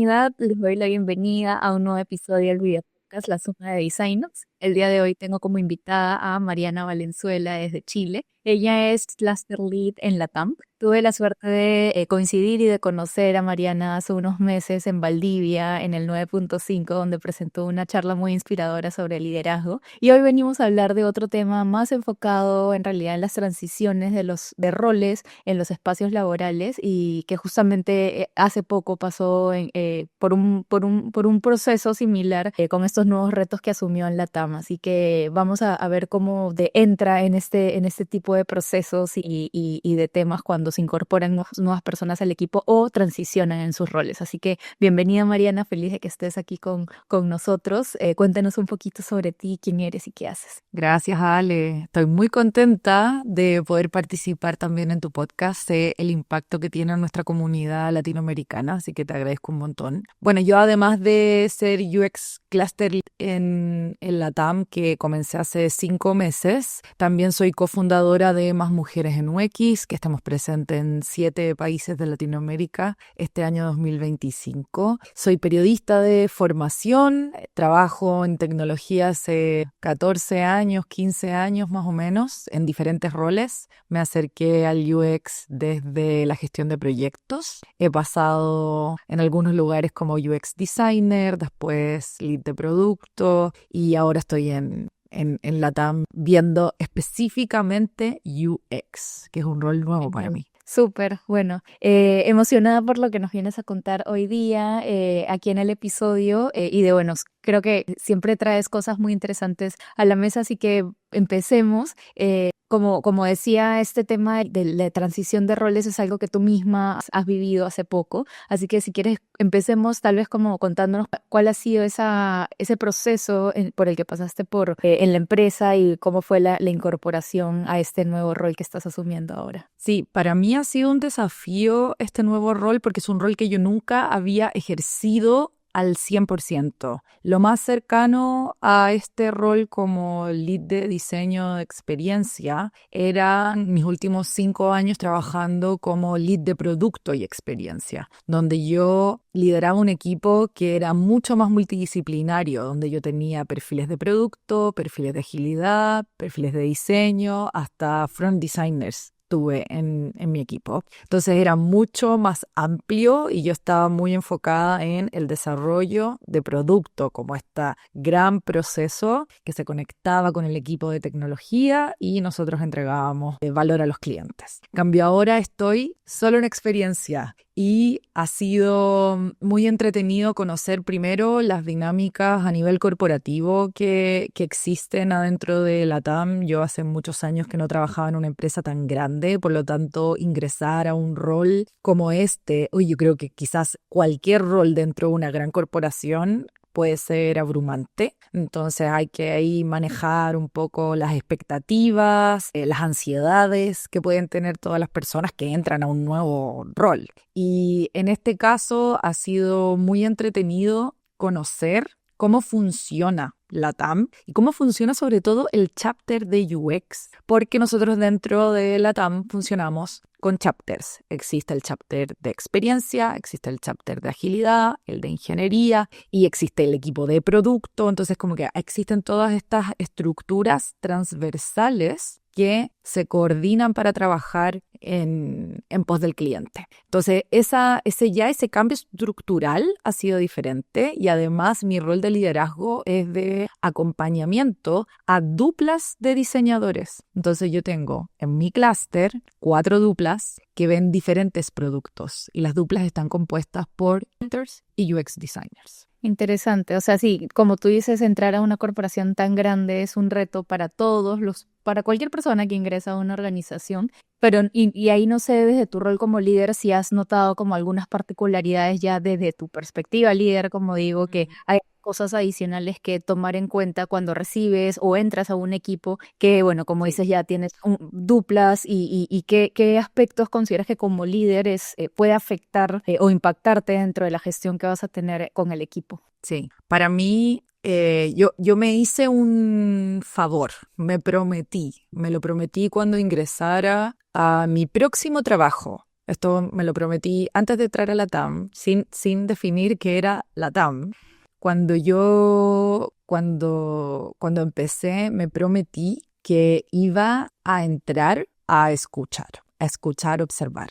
oportunidad les doy la bienvenida a un nuevo episodio del video podcast La Suma de Designers. El día de hoy tengo como invitada a Mariana Valenzuela desde Chile. Ella es Cluster Lead en LATAM. Tuve la suerte de coincidir y de conocer a Mariana hace unos meses en Valdivia, en el 9.5, donde presentó una charla muy inspiradora sobre liderazgo. Y hoy venimos a hablar de otro tema más enfocado en realidad en las transiciones de roles en los espacios laborales y que justamente hace poco pasó por un proceso similar con estos nuevos retos que asumió en LATAM. Así que vamos a ver cómo entra en este tipo de procesos y de temas cuando se incorporan nuevas personas al equipo o transicionan en sus roles. Así que bienvenida Mariana, feliz de que estés aquí con nosotros. Cuéntanos un poquito sobre ti, quién eres y qué haces. Gracias, Ale. Estoy muy contenta de poder participar también en tu podcast. Sé el impacto que tiene en nuestra comunidad latinoamericana, así que te agradezco un montón. Bueno, yo además de ser UX Cluster en LATAM, que comencé hace 5 meses, también soy cofundadora de Más Mujeres en UX, que estamos presentes en 7 países de Latinoamérica este año 2025. Soy periodista de formación, trabajo en tecnología hace 14 años, 15 años más o menos, en diferentes roles. Me acerqué al UX desde la gestión de proyectos. He pasado en algunos lugares como UX designer, después lead de producto y ahora estoy en LATAM viendo específicamente UX, que es un rol nuevo para mí. Súper, bueno, emocionada por lo que nos vienes a contar hoy día aquí en el episodio bueno, creo que siempre traes cosas muy interesantes a la mesa, así que empecemos. Como decía, este tema de la transición de roles es algo que tú misma has vivido hace poco, así que si quieres empecemos tal vez como contándonos cuál ha sido ese proceso por el que pasaste en la empresa y cómo fue la incorporación a este nuevo rol que estás asumiendo ahora. Sí, para mí ha sido un desafío este nuevo rol porque es un rol que yo nunca había ejercido al 100%. Lo más cercano a este rol como lead de diseño de experiencia eran mis últimos 5 años trabajando como lead de producto y experiencia, donde yo lideraba un equipo que era mucho más multidisciplinario, donde yo tenía perfiles de producto, perfiles de agilidad, perfiles de diseño, hasta front designers tuve en mi equipo. Entonces era mucho más amplio y yo estaba muy enfocada en el desarrollo de producto, como este gran proceso que se conectaba con el equipo de tecnología y nosotros entregábamos valor a los clientes. En cambio, ahora estoy solo en experiencia y ha sido muy entretenido conocer primero las dinámicas a nivel corporativo que existen adentro de LATAM. Yo hace muchos años que no trabajaba en una empresa tan grande, por lo tanto ingresar a un rol como este, yo creo que quizás cualquier rol dentro de una gran corporación puede ser abrumante, entonces hay que ahí manejar un poco las expectativas, las ansiedades que pueden tener todas las personas que entran a un nuevo rol. Y en este caso ha sido muy entretenido conocer cómo funciona LATAM y cómo funciona sobre todo el chapter de UX, porque nosotros dentro de LATAM funcionamos con chapters. Existe el chapter de experiencia, existe el chapter de agilidad, el de ingeniería y existe el equipo de producto. Entonces como que existen todas estas estructuras transversales que se coordinan para trabajar en pos del cliente. Entonces, ese cambio estructural ha sido diferente y además mi rol de liderazgo es de acompañamiento a duplas de diseñadores. Entonces, yo tengo en mi clúster 4 duplas que ven diferentes productos y las duplas están compuestas por marketers y UX designers. Interesante, o sea, sí, como tú dices, entrar a una corporación tan grande es un reto para para cualquier persona que ingresa a una organización, pero y ahí no sé desde tu rol como líder si has notado como algunas particularidades ya desde tu perspectiva líder, como digo, que hay cosas adicionales que tomar en cuenta cuando recibes o entras a un equipo que, bueno, como dices, ya tienes duplas y qué aspectos consideras que como líder puede afectar o impactarte dentro de la gestión que vas a tener con el equipo. Sí, para mí, yo me hice un favor, me lo prometí cuando ingresara a mi próximo trabajo Esto me lo prometí antes de entrar a la TAM, sin definir qué era la TAM. Cuando empecé, me prometí que iba a entrar a escuchar, observar.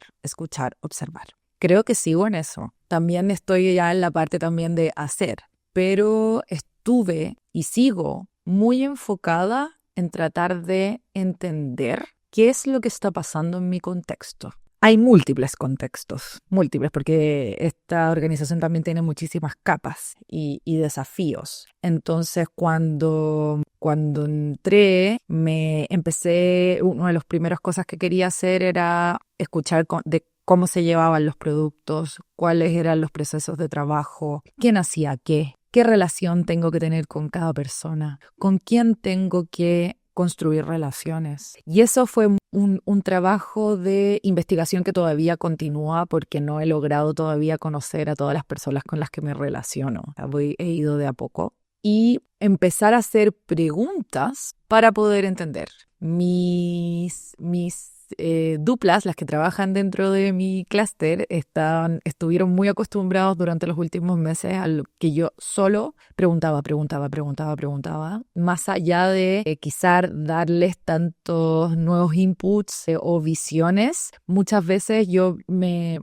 Creo que sigo en eso. También estoy ya en la parte también de hacer, pero estuve y sigo muy enfocada en tratar de entender qué es lo que está pasando en mi contexto. Hay múltiples contextos, porque esta organización también tiene muchísimas capas y desafíos. Entonces, cuando entré, una de las primeras cosas que quería hacer era escuchar de cómo se llevaban los productos, cuáles eran los procesos de trabajo, quién hacía qué relación tengo que tener con cada persona, con quién tengo que construir relaciones. Y eso fue un trabajo de investigación que todavía continúa porque no he logrado todavía conocer a todas las personas con las que me relaciono. He ido de a poco. Y empezar a hacer preguntas para poder entender. Mis duplas, las que trabajan dentro de mi clúster, estuvieron muy acostumbrados durante los últimos meses a lo que yo solo preguntaba, más allá de quizás darles tantos nuevos inputs o visiones. Muchas veces yo me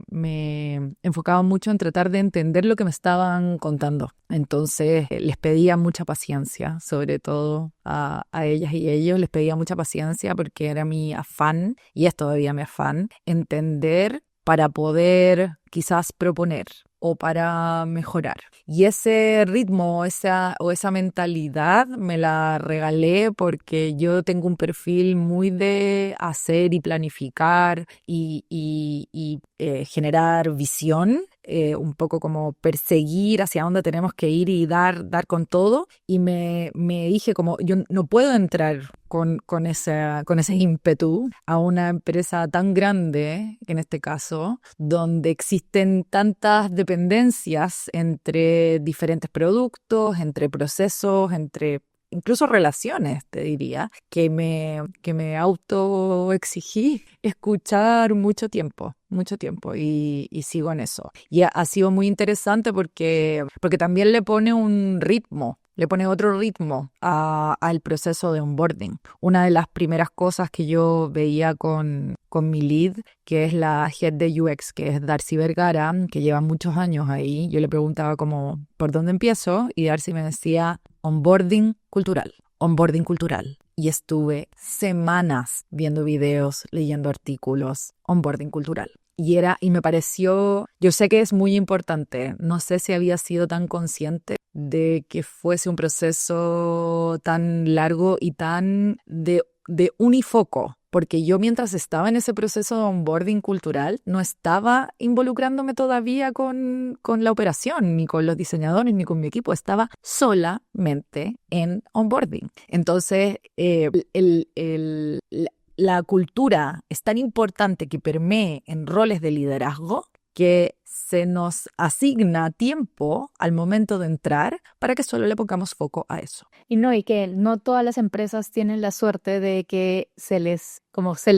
enfocaba mucho en tratar de entender lo que me estaban contando. Entonces les pedía mucha paciencia, sobre todo a ellas y ellos, les pedía mucha paciencia porque era mi afán, y es todavía mi afán, entender para poder quizás proponer o para mejorar. Y ese ritmo o esa mentalidad me la regalé porque yo tengo un perfil muy de hacer y planificar y generar visión. Un poco como perseguir hacia dónde tenemos que ir y dar con todo, y me dije como yo no puedo entrar con ese ímpetu a una empresa tan grande, en este caso, donde existen tantas dependencias entre diferentes productos, entre procesos, entre incluso relaciones, te diría, que me autoexigí escuchar mucho tiempo y sigo en eso. Y ha sido muy interesante porque también le pone otro ritmo al proceso de onboarding. Una de las primeras cosas que yo veía con mi lead, que es la head de UX, que es Darcy Vergara, que lleva muchos años ahí, yo le preguntaba como, ¿por dónde empiezo? Y Darcy me decía, onboarding cultural. Y estuve semanas viendo videos, leyendo artículos, onboarding cultural. Y me pareció, yo sé que es muy importante, no sé si había sido tan consciente de que fuese un proceso tan largo y tan de unifoco, porque yo mientras estaba en ese proceso de onboarding cultural no estaba involucrándome todavía con la operación, ni con los diseñadores, ni con mi equipo, estaba solamente en onboarding. Entonces, la cultura es tan importante que permee en roles de liderazgo que se nos asigna tiempo al momento de entrar para que solo le pongamos foco a eso. Y que no todas las empresas tienen la suerte de que se les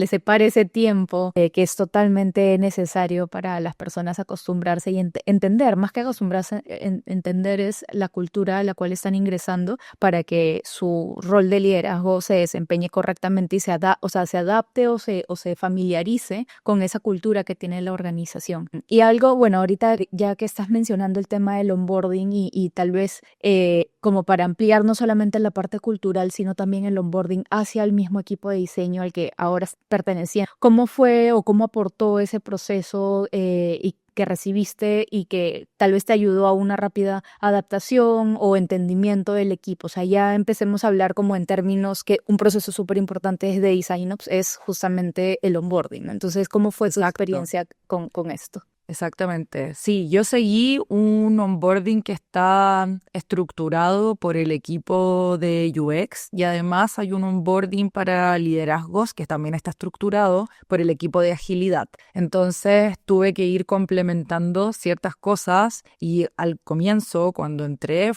separe ese tiempo que es totalmente necesario para las personas acostumbrarse y entender, más que acostumbrarse, entender es la cultura a la cual están ingresando para que su rol de liderazgo se desempeñe correctamente y se adapte o se familiarice con esa cultura que tiene la organización. Y algo, bueno, ahorita ya que estás mencionando el tema del onboarding y tal vez como para ampliar no solamente la parte cultural, sino también el onboarding hacia el mismo equipo de diseño al que ahora pertenecía. ¿Cómo fue o cómo aportó ese proceso y que recibiste y que tal vez te ayudó a una rápida adaptación o entendimiento del equipo? O sea, ya empecemos a hablar como en términos que un proceso súper importante de DesignOps es justamente el onboarding. Entonces, ¿cómo fue tu experiencia con esto? Exactamente. Sí, yo seguí un onboarding que está estructurado por el equipo de UX, y además hay un onboarding para liderazgos que también está estructurado por el equipo de agilidad. Entonces tuve que ir complementando ciertas cosas, y al comienzo, cuando entré,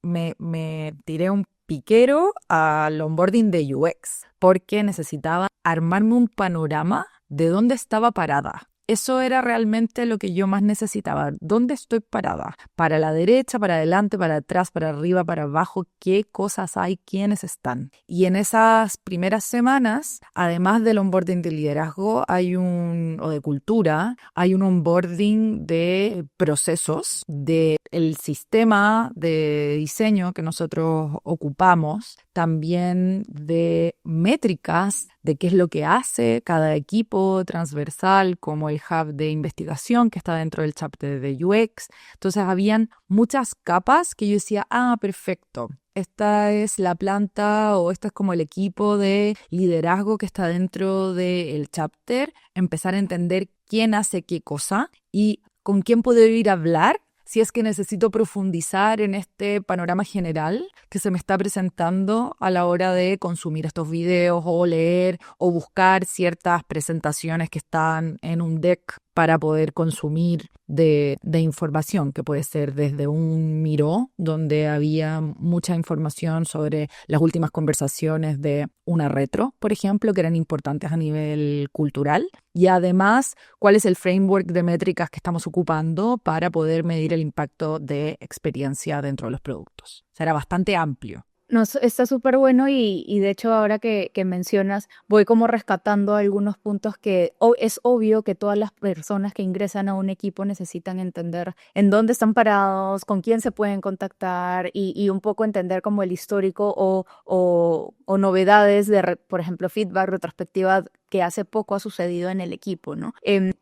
me tiré un piquero al onboarding de UX porque necesitaba armarme un panorama de dónde estaba parada Eso era realmente lo que yo más necesitaba. ¿Dónde estoy parada? Para la derecha, para adelante, para atrás, para arriba, para abajo. ¿Qué cosas hay? ¿Quiénes están? Y en esas primeras semanas, además del onboarding de liderazgo, o de cultura, hay un onboarding de procesos, de el sistema de diseño que nosotros ocupamos, también de métricas, de qué es lo que hace cada equipo transversal, como el hub de investigación que está dentro del chapter de UX. Entonces habían muchas capas que yo decía, perfecto. Esta es la planta o este es como el equipo de liderazgo que está dentro del chapter. Empezar a entender quién hace qué cosa y con quién puedo ir a hablar si es que necesito profundizar en este panorama general que se me está presentando a la hora de consumir estos videos o leer o buscar ciertas presentaciones que están en un deck para poder consumir de información, que puede ser desde un Miro, donde había mucha información sobre las últimas conversaciones de una retro, por ejemplo, que eran importantes a nivel cultural, y además cuál es el framework de métricas que estamos ocupando para poder medir el impacto de experiencia dentro de los productos. O sea, era bastante amplio. No, está súper bueno y de hecho ahora que mencionas, voy como rescatando algunos puntos que es obvio que todas las personas que ingresan a un equipo necesitan entender en dónde están parados, con quién se pueden contactar y un poco entender como el histórico o novedades de, por ejemplo, feedback, retrospectiva que hace poco ha sucedido en el equipo, ¿no?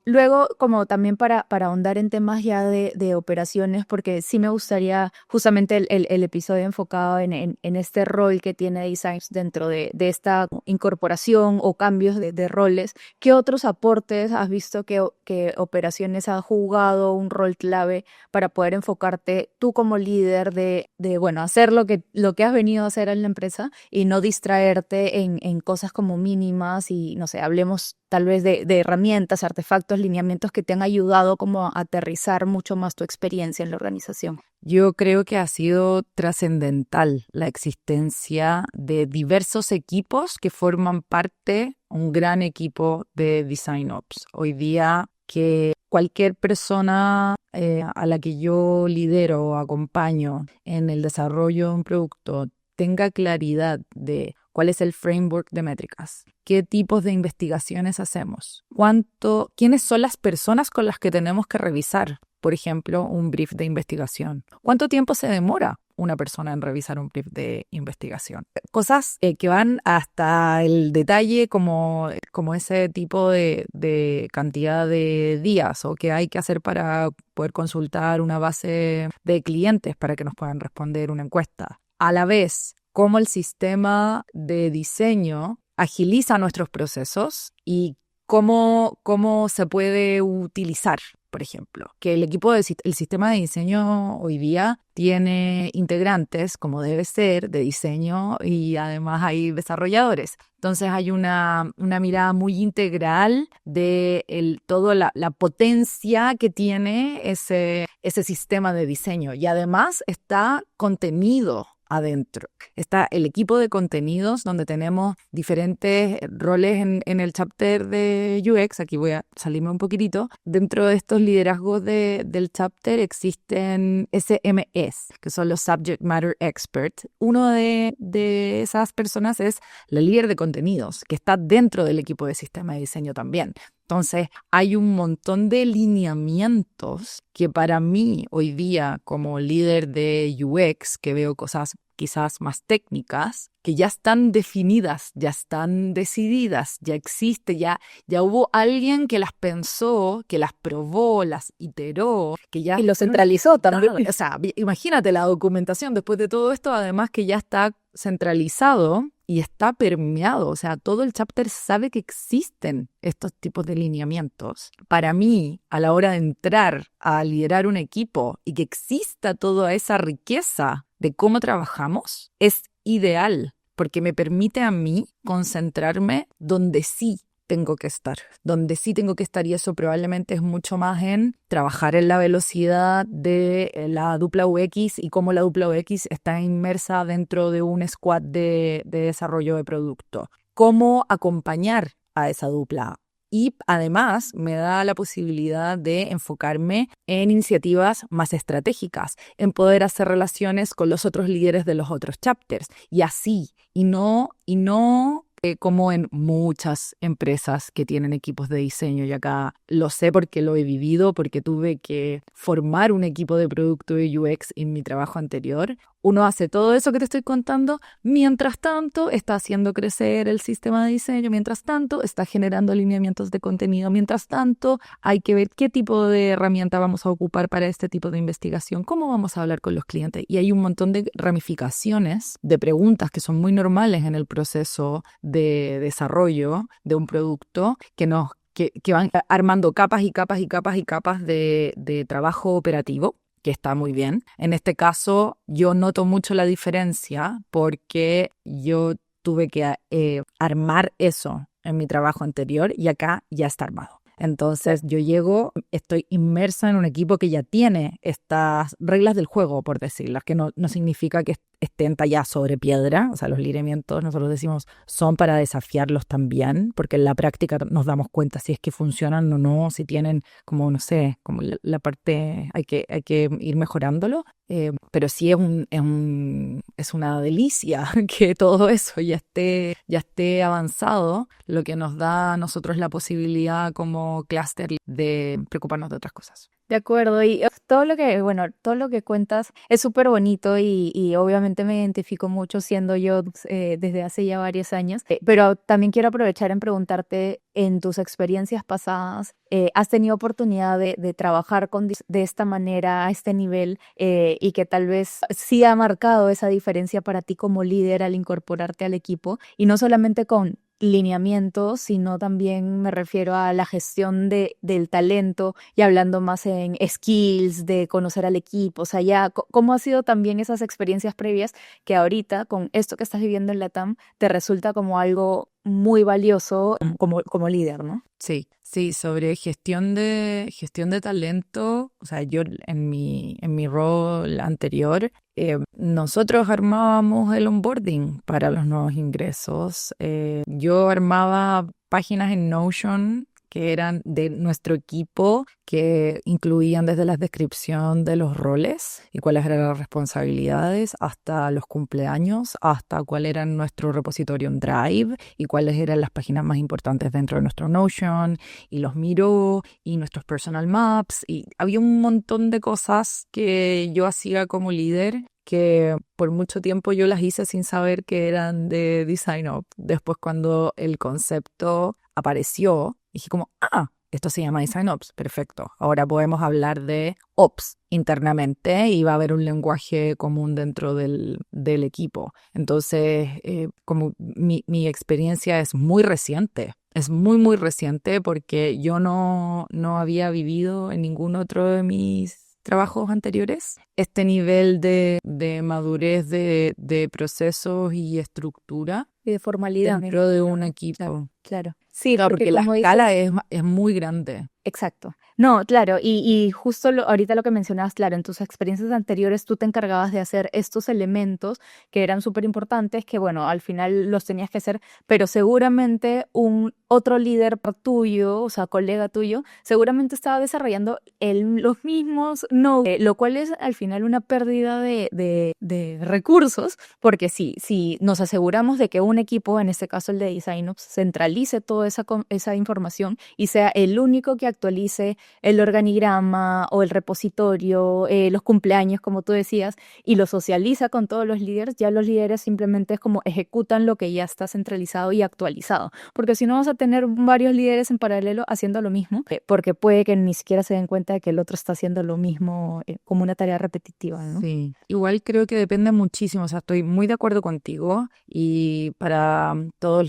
Luego, como también para ahondar en temas ya de operaciones, porque sí me gustaría justamente el episodio enfocado en este rol que tiene Designs dentro de esta incorporación o cambios de roles. ¿Qué otros aportes has visto que operaciones ha jugado un rol clave para poder enfocarte tú como líder de bueno, hacer lo que has venido a hacer en la empresa y no distraerte en cosas como mínimas y, no sé, hablemos tal vez de herramientas, artefactos, lineamientos que te han ayudado como a aterrizar mucho más tu experiencia en la organización? Yo creo que ha sido trascendental la existencia de diversos equipos que forman parte, un gran equipo de Design Ops. Hoy día que cualquier persona a la que yo lidero o acompaño en el desarrollo de un producto tenga claridad de cuál es el framework de métricas, qué tipos de investigaciones hacemos, quiénes son las personas con las que tenemos que revisar, por ejemplo, un brief de investigación, cuánto tiempo se demora una persona en revisar un brief de investigación. Cosas que van hasta el detalle como ese tipo de cantidad de días o que hay que hacer para poder consultar una base de clientes para que nos puedan responder una encuesta. A la vez, cómo el sistema de diseño agiliza nuestros procesos y cómo se puede utilizar, por ejemplo. Que el sistema de diseño hoy día tiene integrantes, como debe ser, de diseño y además hay desarrolladores. Entonces hay una mirada muy integral de toda la potencia que tiene ese sistema de diseño. Y además está contenido adentro. Está el equipo de contenidos donde tenemos diferentes roles en el chapter de UX. Aquí voy a salirme un poquitito. Dentro de estos liderazgos del chapter existen SMEs, que son los Subject Matter Experts. Uno de esas personas es la líder de contenidos, que está dentro del equipo de sistema de diseño también. Entonces, hay un montón de lineamientos que para mí hoy día como líder de UX, que veo cosas quizás más técnicas, que ya están definidas, ya están decididas, ya existe, ya hubo alguien que las pensó, que las probó, las iteró, que ya... Y lo centralizó también. O sea, imagínate la documentación después de todo esto, además que ya está centralizado y está permeado, o sea, todo el chapter sabe que existen estos tipos de lineamientos. Para mí, a la hora de entrar a liderar un equipo y que exista toda esa riqueza de cómo trabajamos, es ideal, porque me permite a mí concentrarme donde sí tengo que estar, y eso probablemente es mucho más en trabajar en la velocidad de la dupla UX y cómo la dupla UX está inmersa dentro de un squad de desarrollo de producto. Cómo acompañar a esa dupla Y además me da la posibilidad de enfocarme en iniciativas más estratégicas, en poder hacer relaciones con los otros líderes de los otros chapters y así, y no como en muchas empresas que tienen equipos de diseño, y acá lo sé porque lo he vivido, porque tuve que formar un equipo de producto de UX en mi trabajo anterior. Uno hace todo eso que te estoy contando, mientras tanto está haciendo crecer el sistema de diseño, mientras tanto está generando alineamientos de contenido, mientras tanto hay que ver qué tipo de herramienta vamos a ocupar para este tipo de investigación, cómo vamos a hablar con los clientes. Y hay un montón de ramificaciones de preguntas que son muy normales en el proceso de desarrollo de un producto que van armando capas y capas y capas y capas de trabajo operativo, que está muy bien. En este caso, yo noto mucho la diferencia porque yo tuve que armar eso en mi trabajo anterior y acá ya está armado. Entonces yo llego, estoy inmersa en un equipo que ya tiene estas reglas del juego, por decirlas, que no significa que estén talladas sobre piedra. O sea, los lineamientos, nosotros decimos, son para desafiarlos también, porque en la práctica nos damos cuenta si es que funcionan o no, si tienen como, no sé, como la parte, hay que ir mejorándolo. Pero sí es una delicia que todo eso ya esté avanzado, lo que nos da a nosotros la posibilidad como clúster de preocuparnos de otras cosas. De acuerdo, y todo lo que cuentas es súper bonito y obviamente me identifico mucho siendo yo desde hace ya varios años, pero también quiero aprovechar en preguntarte, en tus experiencias pasadas, ¿has tenido oportunidad de trabajar de esta manera, a este nivel, y que tal vez sí ha marcado esa diferencia para ti como líder al incorporarte al equipo? Y no solamente con lineamientos, sino también me refiero a la gestión del talento y hablando más en skills, de conocer al equipo, o sea, ya cómo ha sido también esas experiencias previas que ahorita con esto que estás viviendo en LATAM te resulta como algo muy valioso como líder, ¿no? Sí, sobre gestión de talento, o sea, yo en mi rol anterior, nosotros armábamos el onboarding para los nuevos ingresos. Yo armaba páginas en Notion que eran de nuestro equipo, que incluían desde la descripción de los roles y cuáles eran las responsabilidades, hasta los cumpleaños, hasta cuál era nuestro repositorio en Drive y cuáles eran las páginas más importantes dentro de nuestro Notion, y los Miro y nuestros personal maps, y había un montón de cosas que yo hacía como líder que por mucho tiempo yo las hice sin saber que eran de Design Up. Después, cuando el concepto apareció, dije como, esto se llama Design Ops, perfecto. Ahora podemos hablar de Ops internamente y va a haber un lenguaje común dentro del equipo. Entonces, como mi experiencia es muy reciente. Es muy, muy reciente porque yo no había vivido en ningún otro de mis trabajos anteriores este nivel de madurez de procesos y estructura Y de formalidad. dentro de un equipo. Claro. Sí, Claro, porque la como escala dices, es muy grande. exacto. No, claro, y justo ahorita lo que mencionabas, claro, en tus experiencias anteriores tú te encargabas de hacer estos elementos que eran súper importantes, que bueno, al final los tenías que hacer, pero seguramente un otro líder tuyo, o sea, colega tuyo, seguramente estaba desarrollando los mismos lo cual es al final una pérdida de recursos, porque si nos aseguramos de que un equipo, en este caso el de DesignOps, centralice toda esa información y sea el único que actualice el organigrama o el repositorio, los cumpleaños, como tú decías, y lo socializa con todos los líderes, ya los líderes simplemente es como ejecutan lo que ya está centralizado y actualizado. Porque si no vas a tener varios líderes en paralelo haciendo lo mismo, porque puede que ni siquiera se den cuenta de que el otro está haciendo lo mismo como una tarea repetitiva, ¿no? Sí, igual creo que depende muchísimo, o sea, estoy muy de acuerdo contigo, y para todos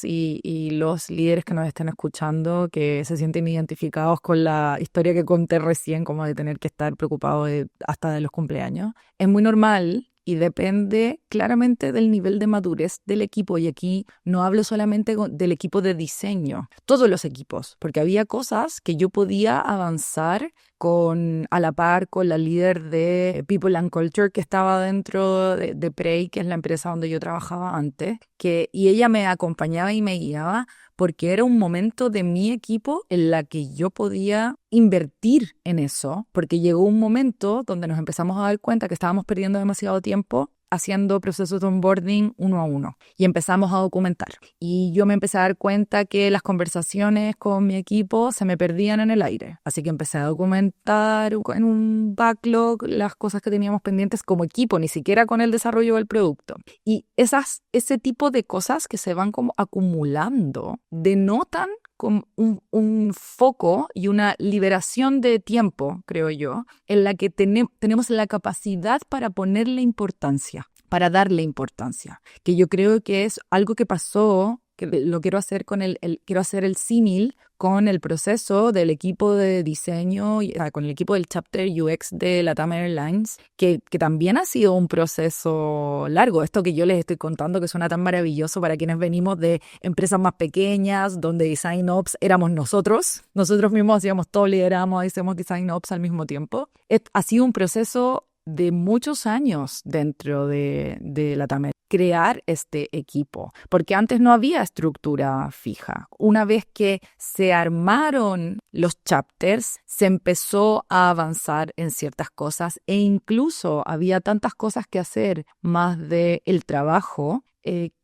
y los líderes que nos estén escuchando, que se sienten identificados con la historia que conté recién, como de tener que estar preocupado hasta de los cumpleaños, es muy normal. Y depende claramente del nivel de madurez del equipo. Y aquí no hablo solamente del equipo de diseño, todos los equipos, porque había cosas que yo podía avanzar a la par con la líder de People and Culture que estaba dentro de Prey, que es la empresa donde yo trabajaba antes, y ella me acompañaba y me guiaba porque era un momento de mi equipo en la que yo podía invertir en eso, porque llegó un momento donde nos empezamos a dar cuenta que estábamos perdiendo demasiado tiempo haciendo procesos de onboarding uno a uno y empezamos a documentar. Y yo me empecé a dar cuenta que las conversaciones con mi equipo se me perdían en el aire. Así que empecé a documentar en un backlog las cosas que teníamos pendientes como equipo, ni siquiera con el desarrollo del producto. Y ese tipo de cosas que se van como acumulando denotan con un foco y una liberación de tiempo, creo yo, en la que tenemos la capacidad para ponerle importancia, para darle importancia, que yo creo que es algo que pasó, que lo quiero hacer quiero hacer el símil con el proceso del equipo de diseño, con el equipo del Chapter UX de LATAM Airlines, que también ha sido un proceso largo. Esto que yo les estoy contando que suena tan maravilloso para quienes venimos de empresas más pequeñas, donde Design Ops éramos nosotros mismos hacíamos todo, lideramos, hacemos Design Ops al mismo tiempo. Ha sido un proceso de muchos años dentro de LATAM, crear este equipo, porque antes no había estructura fija. Una vez que se armaron los chapters, se empezó a avanzar en ciertas cosas e incluso había tantas cosas que hacer más del trabajo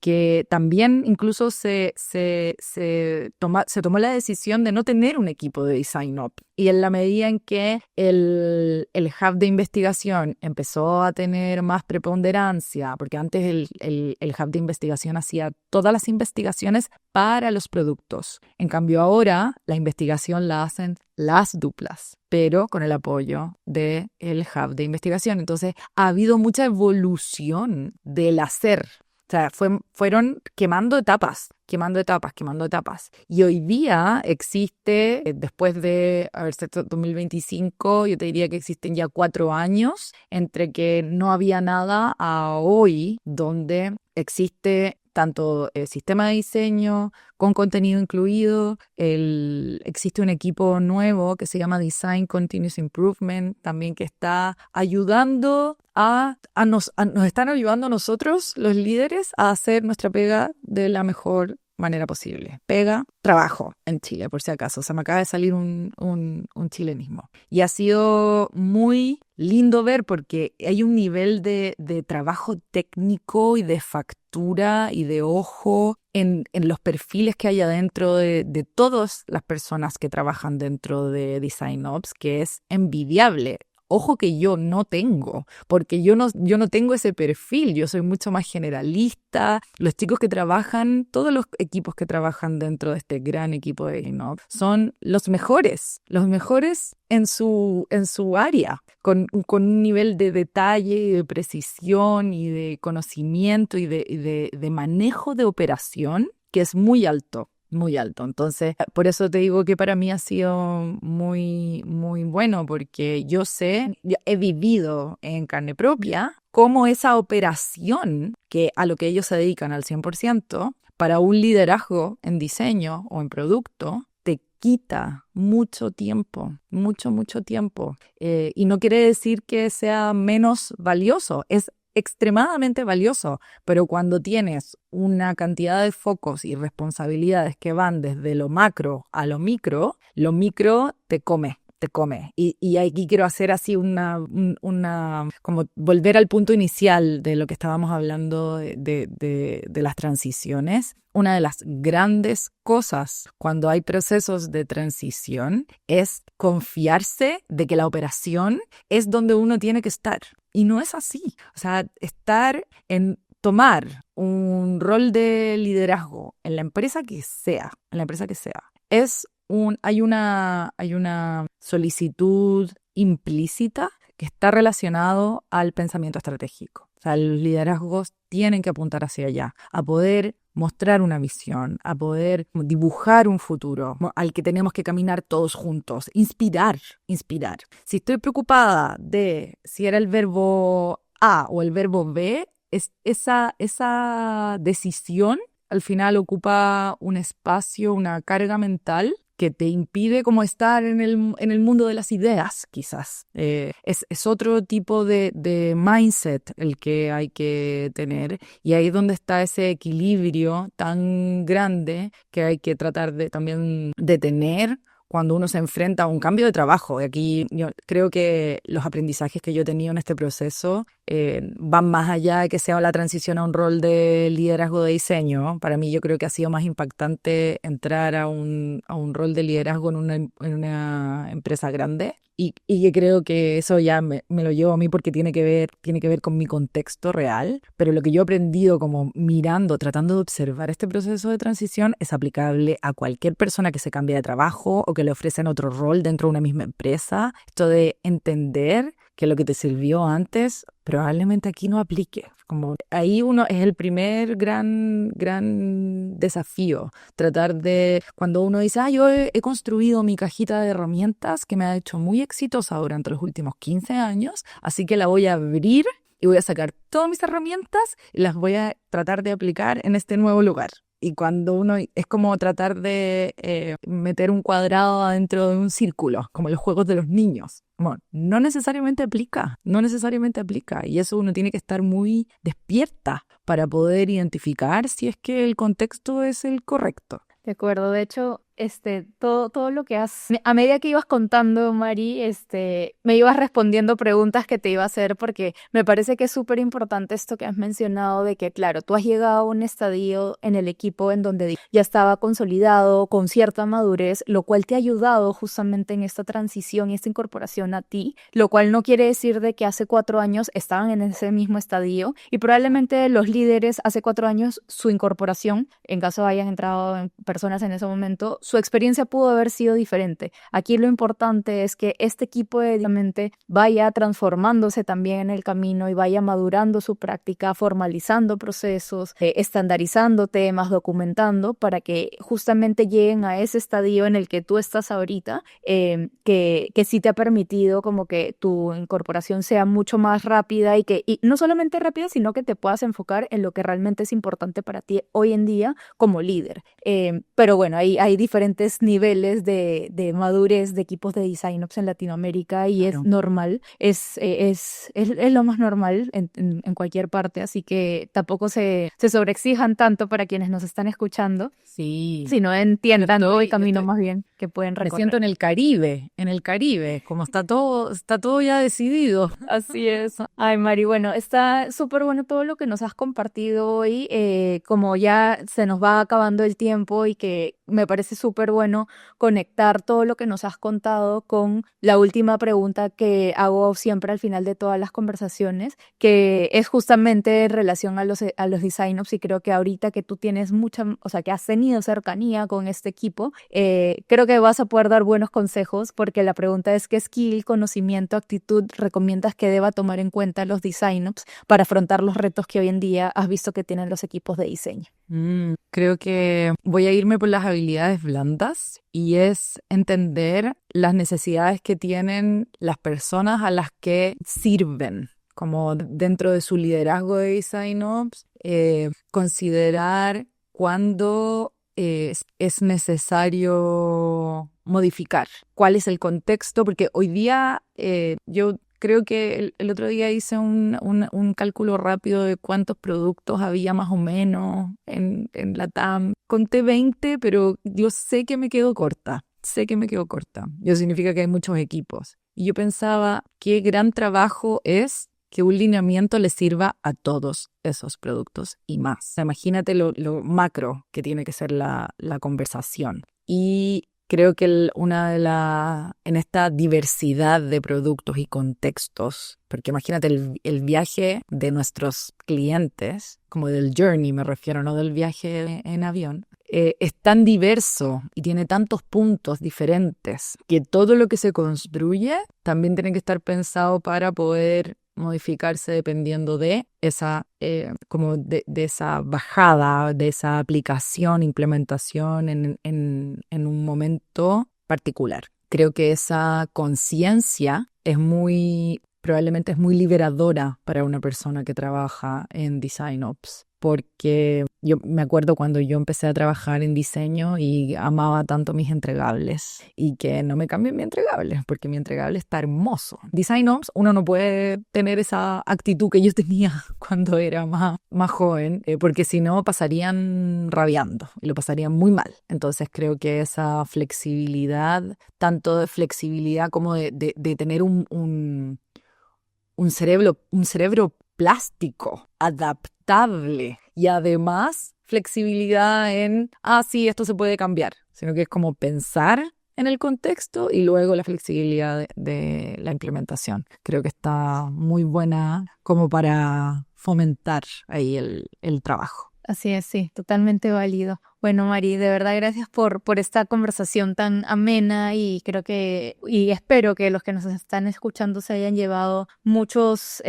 que también incluso se tomó la decisión de no tener un equipo de Design Up. Y en la medida en que el hub de investigación empezó a tener más preponderancia, porque antes el hub de investigación hacía todas las investigaciones para los productos. En cambio ahora la investigación la hacen las duplas, pero con el apoyo del hub de investigación. Entonces ha habido mucha evolución del hacer. O sea, fueron quemando etapas. Y hoy día existe, después de haberse 2025, yo te diría que existen ya 4 años entre que no había nada a hoy, donde existe tanto el sistema de diseño con contenido incluido, existe un equipo nuevo que se llama Design Continuous Improvement, también que está ayudando nos están ayudando a nosotros, los líderes, a hacer nuestra pega de la mejor manera posible. Trabajo en Chile, por si acaso. O sea, me acaba de salir un chilenismo. Y ha sido muy lindo ver porque hay un nivel de trabajo técnico y de factura y de ojo en los perfiles que hay adentro de todas las personas que trabajan dentro de Design Ops, que es envidiable. Ojo que yo no tengo, porque yo no tengo ese perfil, yo soy mucho más generalista. Los chicos que trabajan, todos los equipos que trabajan dentro de este gran equipo de Design son los mejores en su área, con un nivel de detalle y de precisión y de conocimiento y de manejo de operación que es muy alto. Muy alto. Entonces, por eso te digo que para mí ha sido muy, muy bueno, porque yo he vivido en carne propia cómo esa operación, que a lo que ellos se dedican al 100%, para un liderazgo en diseño o en producto, te quita mucho tiempo, mucho tiempo. Y no quiere decir que sea menos valioso, es extremadamente valioso, pero cuando tienes una cantidad de focos y responsabilidades que van desde lo macro a lo micro te come. Y aquí quiero hacer así como volver al punto inicial de lo que estábamos hablando de las transiciones. Una de las grandes cosas cuando hay procesos de transición es confiarse de que la operación es donde uno tiene que estar. Y no es así. O sea, tomar un rol de liderazgo en la empresa que sea, hay una solicitud implícita que está relacionado al pensamiento estratégico. O sea, los liderazgos tienen que apuntar hacia allá, a poder mostrar una visión, a poder dibujar un futuro al que tenemos que caminar todos juntos, inspirar. Si estoy preocupada de si era el verbo A o el verbo B, esa decisión al final ocupa un espacio, una carga mental que te impide como estar en el mundo de las ideas, quizás. Es otro tipo de mindset el que hay que tener, y ahí es donde está ese equilibrio tan grande que hay que tratar de también de tener cuando uno se enfrenta a un cambio de trabajo. Y aquí yo creo que los aprendizajes que yo he tenido en este proceso van más allá de que sea la transición a un rol de liderazgo de diseño. Para mí yo creo que ha sido más impactante entrar a un rol de liderazgo en una empresa grande. Y que creo que eso ya me lo llevo a mí porque tiene que ver con mi contexto real, pero lo que yo he aprendido como mirando, tratando de observar este proceso de transición es aplicable a cualquier persona que se cambia de trabajo o que le ofrecen otro rol dentro de una misma empresa. Esto de entender que lo que te sirvió antes probablemente aquí no aplique. Como ahí uno es el primer gran desafío, tratar de, cuando uno dice, yo he construido mi cajita de herramientas que me ha hecho muy exitosa durante los últimos 15 años, así que la voy a abrir y voy a sacar todas mis herramientas y las voy a tratar de aplicar en este nuevo lugar. Y cuando uno es como tratar de meter un cuadrado adentro de un círculo, como los juegos de los niños. Bueno, no necesariamente aplica. Y eso uno tiene que estar muy despierta para poder identificar si es que el contexto es el correcto. De acuerdo, de hecho, todo lo que a medida que ibas contando, Mari, me ibas respondiendo preguntas que te iba a hacer, porque me parece que es súper importante esto que has mencionado de que, claro, tú has llegado a un estadio en el equipo en donde ya estaba consolidado, con cierta madurez, lo cual te ha ayudado justamente en esta transición y esta incorporación a ti, lo cual no quiere decir de que hace 4 años estaban en ese mismo estadio, y probablemente los líderes hace 4 años, su incorporación, en caso hayan entrado personas en ese momento, su experiencia pudo haber sido diferente. Aquí lo importante es que este equipo de vaya transformándose también en el camino y vaya madurando su práctica, formalizando procesos, estandarizando temas, documentando, para que justamente lleguen a ese estadio en el que tú estás ahorita, que sí te ha permitido como que tu incorporación sea mucho más rápida y no solamente rápida, sino que te puedas enfocar en lo que realmente es importante para ti hoy en día como líder. Pero bueno, hay diferentes niveles de madurez de equipos de design ops en Latinoamérica, y Claro. es normal, es lo más normal en cualquier parte, así que tampoco se sobreexijan tanto para quienes nos están escuchando, Sí. sino entiendan todo el camino Estoy- más bien que pueden Me recorrer. siento en el Caribe, como está todo ya decidido. Así es. Ay, Mari, bueno, está súper bueno todo lo que nos has compartido hoy. Como ya se nos va acabando el tiempo, y que me parece súper bueno conectar todo lo que nos has contado con la última pregunta que hago siempre al final de todas las conversaciones, que es justamente en relación a los design ops, y creo que ahorita que tú tienes o sea, que has tenido cercanía con este equipo, creo que vas a poder dar buenos consejos, porque la pregunta es: ¿qué skill, conocimiento, actitud recomiendas que deba tomar en cuenta los design ops para afrontar los retos que hoy en día has visto que tienen los equipos de diseño? Creo que voy a irme por las habilidades blandas, y es entender las necesidades que tienen las personas a las que sirven, como dentro de su liderazgo de Design Ops, considerar cuándo es necesario modificar, cuál es el contexto, porque hoy día yo creo que el otro día hice un cálculo rápido de cuántos productos había más o menos en la TAM. Conté 20, pero yo sé que me quedo corta. Eso significa que hay muchos equipos. Y yo pensaba, qué gran trabajo es que un lineamiento le sirva a todos esos productos y más. Imagínate lo macro que tiene que ser la conversación. Y creo que en esta diversidad de productos y contextos, porque imagínate el viaje de nuestros clientes, como del journey me refiero, no del viaje en avión, es tan diverso y tiene tantos puntos diferentes que todo lo que se construye también tiene que estar pensado para poder modificarse dependiendo de esa, como de esa bajada, de esa aplicación, implementación en un momento particular. Creo que esa conciencia probablemente es muy liberadora para una persona que trabaja en Design Ops, porque yo me acuerdo cuando yo empecé a trabajar en diseño y amaba tanto mis entregables y que no me cambien mi entregable, porque mi entregable está hermoso. Design Ops, uno no puede tener esa actitud que yo tenía cuando era más joven, porque si no pasarían rabiando y lo pasarían muy mal. Entonces creo que esa flexibilidad, tanto de flexibilidad como de tener un cerebro plástico, adaptable y además flexibilidad en, sí, esto se puede cambiar, sino que es como pensar en el contexto y luego la flexibilidad de la implementación. Creo que está muy buena como para fomentar ahí el trabajo. Así es, sí, totalmente válido. Bueno, Mari, de verdad gracias por esta conversación tan amena y espero que los que nos están escuchando se hayan llevado muchas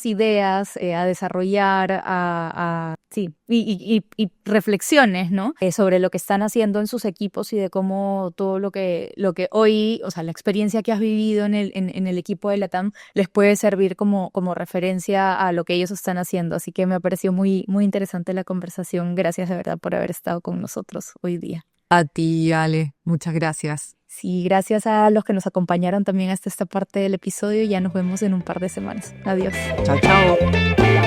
ideas a desarrollar, sí, y reflexiones, ¿no? Sobre lo que están haciendo en sus equipos y de cómo todo lo que hoy, o sea, la experiencia que has vivido en el equipo de LATAM les puede servir como referencia a lo que ellos están haciendo. Así que me ha parecido muy, muy interesante la conversación. Gracias de verdad por haber estado con nosotros hoy día. A ti, Ale, muchas gracias. Sí, gracias a los que nos acompañaron también hasta esta parte del episodio. Ya nos vemos en un par de semanas. Adiós. Chao, chao.